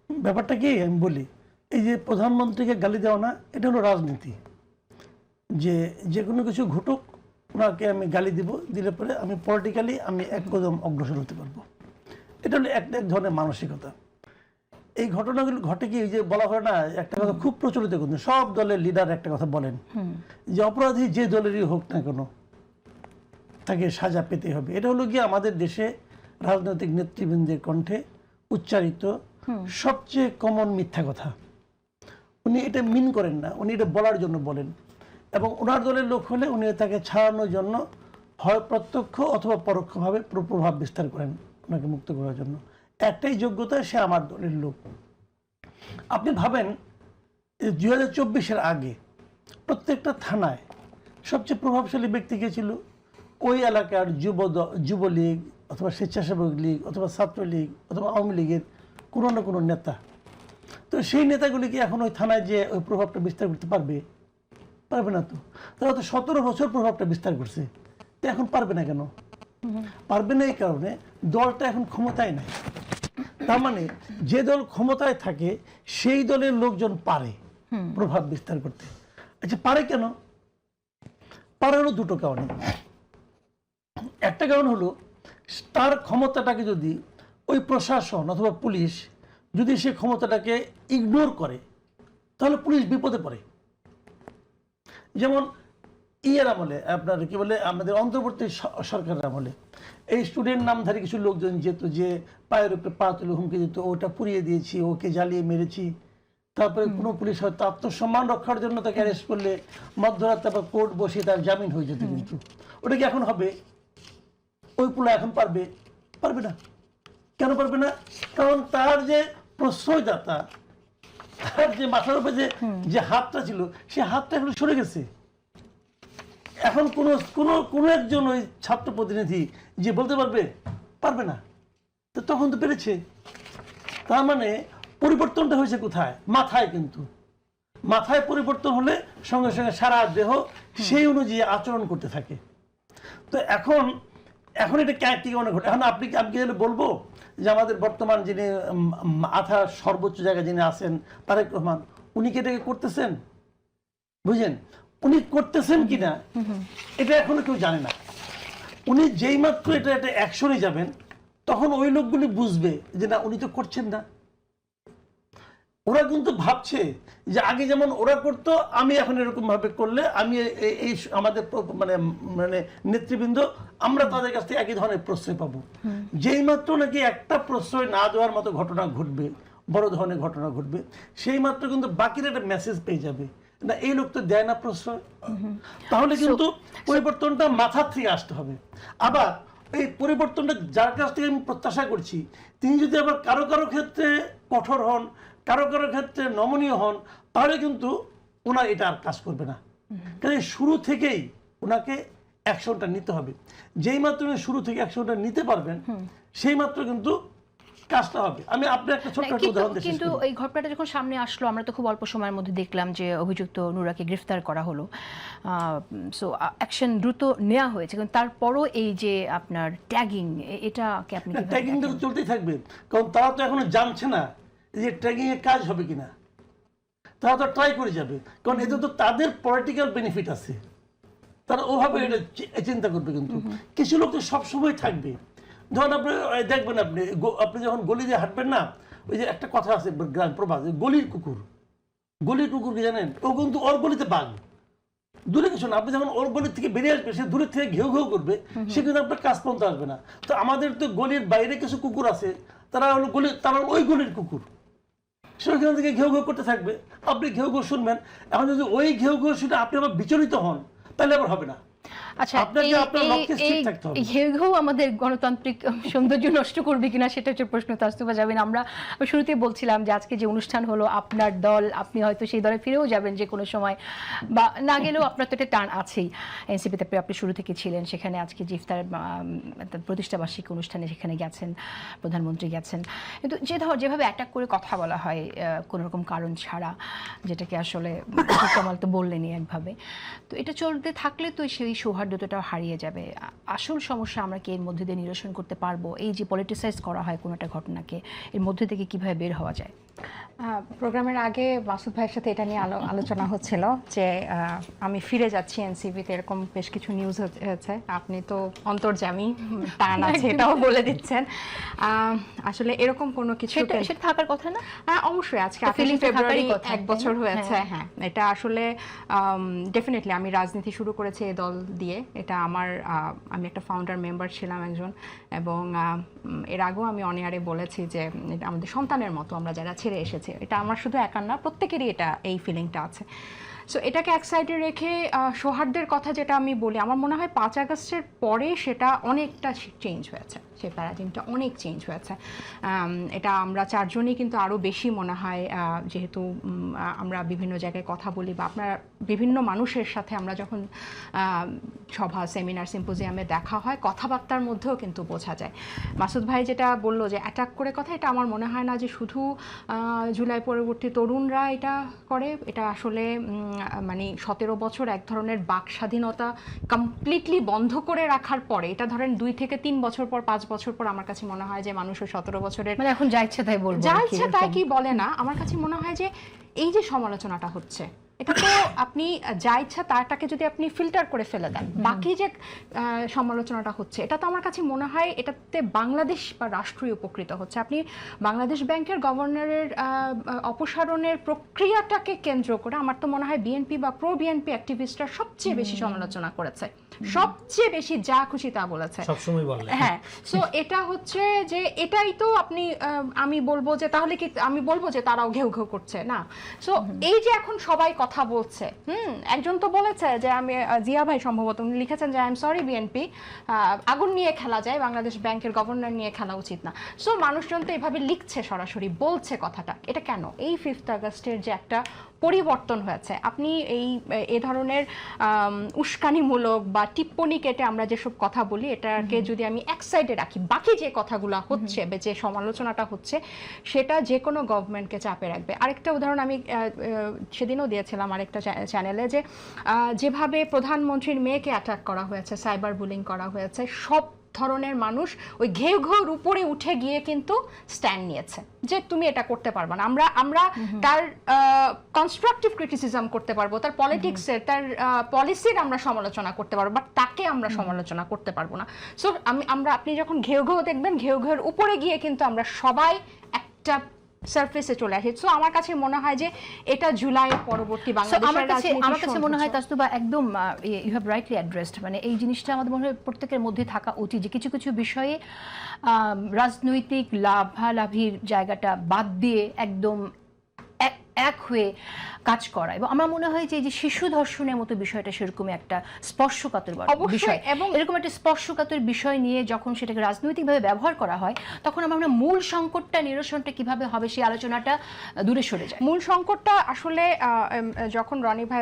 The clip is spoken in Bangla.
ব্যাপারটা কি আমি বলি, এই যে প্রধানমন্ত্রীকে গালি দেওয়া না, এটা হলো রাজনীতি। যে যে কোনো কিছু ঘটুক ওনাকে আমি গালি দিব, দিলে পরে আমি পলিটিক্যালি আমি এক কদম অগ্রসর হতে পারবো। এটা হলো এক ধরনের মানসিকতা। এই ঘটনাগুলো ঘটে কি, যে বলা হয় না, একটা কথা খুব প্রচলিত, কিন্তু সব দলের লিডার একটা কথা বলেন যে অপরাধী যে দলেরই হোক না কেন তাকে সাজা পেতে হবে। এটা হলো গিয়ে আমাদের দেশে রাজনৈতিক নেতৃবৃন্দের কণ্ঠে উচ্চারিত সবচেয়ে কমন মিথ্যা কথা। উনি এটা মিন করেন না, উনি এটা বলার জন্য বলেন, এবং ওনার দলের লোক হলে উনি তাকে ছাড়ানোর জন্য হয় প্রত্যক্ষ অথবা পরোক্ষভাবে প্রভাব বিস্তার করেন ওনাকে মুক্ত করার জন্য। একটাই যোগ্যতা, সে আমার দলের লোক। আপনি ভাবেন 2024-এর আগে প্রত্যেকটা থানায় সবচেয়ে প্রভাবশালী ব্যক্তি কে ছিল? ওই এলাকার যুবলীগ অথবা স্বেচ্ছাসেবক লীগ অথবা ছাত্রলীগ অথবা আওয়ামী লীগের কোনো না কোনো নেতা। তো সেই নেতাগুলি কি এখন ওই থানায় যে ওই প্রভাবটা বিস্তার করতে পারবে? পারবে না। তো তারা তো 17 বছর প্রভাবটা বিস্তার করছে, তো এখন পারবে না কেন? পারবে না এই কারণে দলটা এখন ক্ষমতায় নাই। তার মানে যে দল ক্ষমতায় থাকে সেই দলের লোকজন পারে প্রভাব বিস্তার করতে। আচ্ছা, পারে কেন? পারে হলো দুটো কারণে। একটা কারণ হলো তার ক্ষমতাটাকে যদি ওই প্রশাসন অথবা পুলিশ যদি সে ক্ষমতাটাকে ইগনোর করে, তাহলে পুলিশ বিপদে পড়ে। যেমন ইয়ের আমলে, আপনার কি বলে, আমাদের অন্তর্বর্তী সরকারের আমলে এই স্টুডেন্ট নামধারী কিছু লোকজন যেত, যে পায়ের উপরে পা তুলে হুমকি দিত, ওটা পুড়িয়ে দিয়েছি, ওকে জ্বালিয়ে মেরেছি। তারপরে কোনো পুলিশ হয়তো আত্মসম্মান রক্ষার জন্য তাকে অ্যারেস্ট করলে মধ্যরাত তারপর কোর্ট বসে তার জামিন হয়ে যেত। কিন্তু ওটা কি এখন হবে? ওই পুলা এখন পারবে? পারবে না। কেন পারবে না? কারণ তার যে প্রশ্রয়দাতা, তার যে মাথার উপরে যে হাতটা ছিল, সে হাতটা এখন সরে গেছে। এখন কোন একজন ওই ছাত্র প্রতিনিধি যে বলতে পারবে? পারবে না। তো তখন তো পেরেছে। তার মানে পরিবর্তনটা হয়েছে কোথায়? মাথায়। কিন্তু মাথায় পরিবর্তন হলে সঙ্গে সঙ্গে সারা দেহ সেই অনুযায়ী আচরণ করতে থাকে। তো এখন এটা কি মনে ঘটে? এখন আমি বলবো যে আমাদের বর্তমান যিনি আথার সর্বোচ্চ জায়গায় যিনি আছেন, তারেক রহমান, উনি কি এটাকে করতেছেন? বুঝলেন? উনি করতেছেন কিনা এটা এখনো কেউ জানে না। উনি যেই মাত্র এটা অ্যাকশনে যাবেন, তখন ওই লোকগুলি বুঝবে যে না, উনি তো করছেন না। ওরা কিন্তু ভাবছে যে আগে যেমন ওরা করতো, আমি এখন এরকম ভাবে করলে আমি এই আমাদের মানে মানে নেতৃবৃন্দ, আমরা তাদের কাছ থেকে একই ধরনের প্রশ্রয় পাবো। যেই মাত্র নাকি একটা প্রশ্রয় না দেওয়ার মতো ঘটনা ঘটবে, বড় ধরনের ঘটনা ঘটবে, সেই মাত্র কিন্তু বাকিরা একটা মেসেজ পেয়ে যাবে, না এই লোক তো দেয় না প্রশ্রয়। তাহলে কিন্তু পরিবর্তনটা মাথার থেকে আসতে হবে। আবার এই পরিবর্তনটা যার কাছ থেকে আমি প্রত্যাশা করছি, তিনি যদি আবার কারো কারো ক্ষেত্রে কঠোর হন, কারো কারো ক্ষেত্রে নমনীয় হন, তাহলে কিন্তু ওনার এটা আর কাজ করবে না। কারণ শুরু থেকেই ওনাকে অ্যাকশনটা নিতে হবে। যেই মাত্র উনি শুরু থেকে অ্যাকশনটা নিতে পারবেন, সেই মাত্র কিন্তু কাজটা হবে। আমি আপনার একটা ছোট্ট উদাহরণ দিচ্ছি। কিন্তু এই ঘটনাটা যখন সামনে আসলো, আমরা তো খুব অল্প সময়ের মধ্যে দেখলাম যে অভিযুক্ত নুরাকে গ্রেফতার করা হলো। সো অ্যাকশন দ্রুত নেওয়া হয়েছে, কিন্তু তারপরও এই যে আপনার ট্যাগিং, এটাকে আপনি ট্যাগিং তো চলতেই থাকবে, কারণ তারা তো এখনো জানছে না যে ট্যাগিং এর কাজ হবে কিনা। তারা তো ট্রাই করে যাবে, কারণ এতে তো তাদের পলিটিক্যাল বেনিফিট আছে, তারা ওভাবে এটা চিন্তা করবে। কিন্তু কিছু লোক তো সবসময় থাকবে। ধরুন আপনি দেখবেন, আপনি যখন গলি দিয়ে হাঁটবেন না, ওই যে একটা কথা আছে গ্রাম প্রবাদ, গলির কুকুর। গলির কুকুর কি জানেন? ও কিন্তু ওর গলিতে বাঘ, দূরে কিছু না। আপনি যখন ওর গলির থেকে বেরিয়ে আসবে, সে দূরের থেকে ঘেউ ঘেউ করবে, সে কিন্তু আপনার কাজ পর্যন্ত আসবে না। তো আমাদের তো গলির বাইরে কিছু কুকুর আছে, তারা ওই গলির কুকুর, সেখান থেকে ঘেউ ঘেউ করতে থাকবে, আপনি ঘেউ ঘেউ শুনবেন। এখন যদি ওই ঘেউ ঘেউ শুনে আপনি আবার বিচলিত হন, তাহলে আবার হবে না। আচ্ছা, আমাদের গণতান্ত্রিক সৌন্দর্য নষ্ট করবে কিনা সেটা হচ্ছে প্রশ্ন। তাসতুফা জাবিন, আমরা শুরুতেই বলছিলাম যে আজকে যে অনুষ্ঠান হলো, আপনার দল, আপনি হয়তো সেই দলে ফিরেও যাবেন যে কোনো সময়, বা না গেলেও আপনার তো একটা টান আছেই। এনসিপিতে আপনি শুরু থেকে ছিলেন, সেখানে আজকে যে ইফতার প্রতিষ্ঠাবার্ষিকী অনুষ্ঠানে সেখানে গেছেন, প্রধানমন্ত্রী গেছেন। কিন্তু যেভাবে অ্যাটাক করে কথা বলা হয় কোনো রকম কারণ ছাড়া, যেটাকে আসলে কামাল তো বললেনই একভাবে, তো এটা চলতে থাকলে তো সেই সৌহার্দ্য সৌহার্দ্যতাটাও হারিয়ে যাবে। আসল সমস্যা আমরা কি এর মধ্যে দিয়ে নিরসন করতে পারবো? এই যে পলিটিসাইজ করা হয় কোনো একটা ঘটনাকে, এর মধ্যে থেকে কিভাবে বের হওয়া যায়? প্রোগ্রামের আগে মাসুদ ভাইয়ের সাথে এটা নিয়ে আলোচনা হচ্ছিল যে আমি ফিরে যাচ্ছি এনসিপিতে, এরকম বেশ কিছু নিউজ হয়েছে। আপনি তো অন্তর্যামী, টান আছে এটাও বলে দিচ্ছেন। আসলে এরকম কোনো কিছু সেটা থাকার কথা না? অবশ্যই আজকে feeling টা ফেব্রুয়ারি থাকারই কথা, 1 বছর হয়েছে। হ্যাঁ, এটা আসলে ডেফিনেটলি আমি রাজনীতি শুরু করেছি এই দল দিয়ে। এটা আমি একটা ফাউন্ডার মেম্বার ছিলাম একজন, এবং এর আগেও আমি অন এয়ারে বলেছি যে এটা আমাদের সন্তানের মতো আমরা যারা ছেড়ে এসেছে। এটা আমার শুধু একার না, প্রত্যেকেরই এই ফিলিংটা আছে। সো এটাকে এক সাইডে রেখে সৌহার্দ্যের কথা যেটা আমি বলি, আমার মনে হয় 5 আগস্টের পরে সেটা অনেকটা চেঞ্জ হয়েছে, সেই প্যারাডিমটা অনেক চেঞ্জ হয়েছে। এটা আমরা চারজনই কিন্তু আরও বেশি মনে হয়, যেহেতু আমরা বিভিন্ন জায়গায় কথা বলি বা আপনার বিভিন্ন মানুষের সাথে আমরা যখন সভা, সেমিনার, সিম্পোজিয়ামে দেখা হয়, কথাবার্তার মধ্যেও কিন্তু বোঝা যায়। মাসুদ ভাই যেটা বললো যে অ্যাটাক করে কথা, এটা আমার মনে হয় না যে শুধু জুলাই পরবর্তী তরুণরা এটা করে। এটা আসলে মানে 17 বছর এক ধরনের বাক স্বাধীনতা কমপ্লিটলি বন্ধ করে রাখার পরে, এটা ধরেন 2 থেকে 3 বছর পর, 5 বছর পর আমার কাছে মনে হয় যে মানুষ 17 বছরের মানে এখন যা ইচ্ছা তাই বলবো, যা ইচ্ছা তাই কি বলে না। আমার কাছে মনে হয় যে এই যে সমালোচনাটা হচ্ছে, এটা তো আপনি যা ইচ্ছা তারটাকে যদি আপনি ফিল্টার করে ফেলে দেন, বাকি যে সমালোচনাটা হচ্ছে, এটা তো আমার কাছে মনে হয় এটাতে বাংলাদেশ বা রাষ্ট্রই উপকৃত হচ্ছে। আপনি বাংলাদেশ ব্যাংকের গভর্নরের অপসারণের প্রক্রিয়াটাকে কেন্দ্র করে আমার তো মনে হয় বিএনপি বা প্রো বিএনপি অ্যাক্টিভিস্টরা সবচেয়ে বেশি সমালোচনা করেছে, সবচেয়ে বেশি যা খুশি তা বলেছে সবসময় বলে। হ্যাঁ, সো এটা হচ্ছে যে এটাই তো আপনি আমি বলবো যে তাহলে কি আমি বলবো যে তারাও ঘেউ ঘেউ করছে না। সো এই যে এখন সবাই কথা বলছে, একজন তো বলেছে যে আমি জিয়া ভাই সম্ভবত উনি লিখেছেন যে আই এম সরি বিএনপি, আগুন নিয়ে খেলা যায়, বাংলাদেশ ব্যাংকের গভর্নর নিয়ে খেলা উচিত না। সো মানুষজন তো এভাবে লিখছে, সরাসরি বলছে কথাটা। এটা কেন? এই 5 আগস্টের যে একটা পরিবর্তন হয়েছে, আপনি এই ধরনের উস্কানিমূলক বা টিপ্পনি কেটে আমরা যেসব কথা বলি, এটাকে যদি আমি এক সাইডে রাখি, বাকি যে কথাগুলো হচ্ছে বা যে সমালোচনাটা হচ্ছে, সেটা যে কোনো গভর্নমেন্টকে চাপে রাখবে। আরেকটা উদাহরণ আমি সেদিনও দিয়েছিলাম আরেকটা চ্যানেলে, যে যেভাবে প্রধানমন্ত্রীর মেয়েকে অ্যাটাক করা হয়েছে, সাইবার বুলিং করা হয়েছে, সব ধরনের মানুষ ওই ঘেউ ঘেউর উপরে উঠে গিয়ে কিন্তু স্ট্যান্ড নিয়েছে যে তুমি এটা করতে পারবে না। আমরা তার কনস্ট্রাকটিভ ক্রিটিসিজম করতে পারবো, তার পলিটিক্সের, তার পলিসির আমরা সমালোচনা করতে পারবো, বাট তাকে আমরা সমালোচনা করতে পারবো না। সো আপনি যখন ঘেউ ঘেউ দেখবেন, ঘেউ ঘেউর উপরে গিয়ে কিন্তু আমরা সবাই একটা সারফেসে চলে আসে। সো আমার কাছে মনে হয় যে এটা জুলাইয়ের পরবর্তী আমার কাছে মনে হয় তাসতুবা একদম ইউ হ্যাভ রাইটলি অ্যাড্রেসড। মানে এই জিনিসটা আমাদের মনে হয় প্রত্যেকের মধ্যে থাকা উচিত যে কিছু কিছু বিষয়ে রাজনৈতিক লাভালাভির জায়গাটা বাদ দিয়ে একদম এক হয়ে কাজ করা। এবং আমার মনে হয় যে শিশু ধর্ষণের মতো বিষয়টা সেরকমই একটা স্পর্শকাতর বিষয়, এবং এরকম একটা স্পর্শকাতর বিষয় নিয়ে যখন সেটাকে রাজনৈতিকভাবে ব্যবহার করা হয়, তখন আমরা মূল সংকটটা নিরসনটা কিভাবে হবে সেই আলোচনাটা দূরে সরে যায়। মূল সংকটটা আসলে যখন রনি ভাই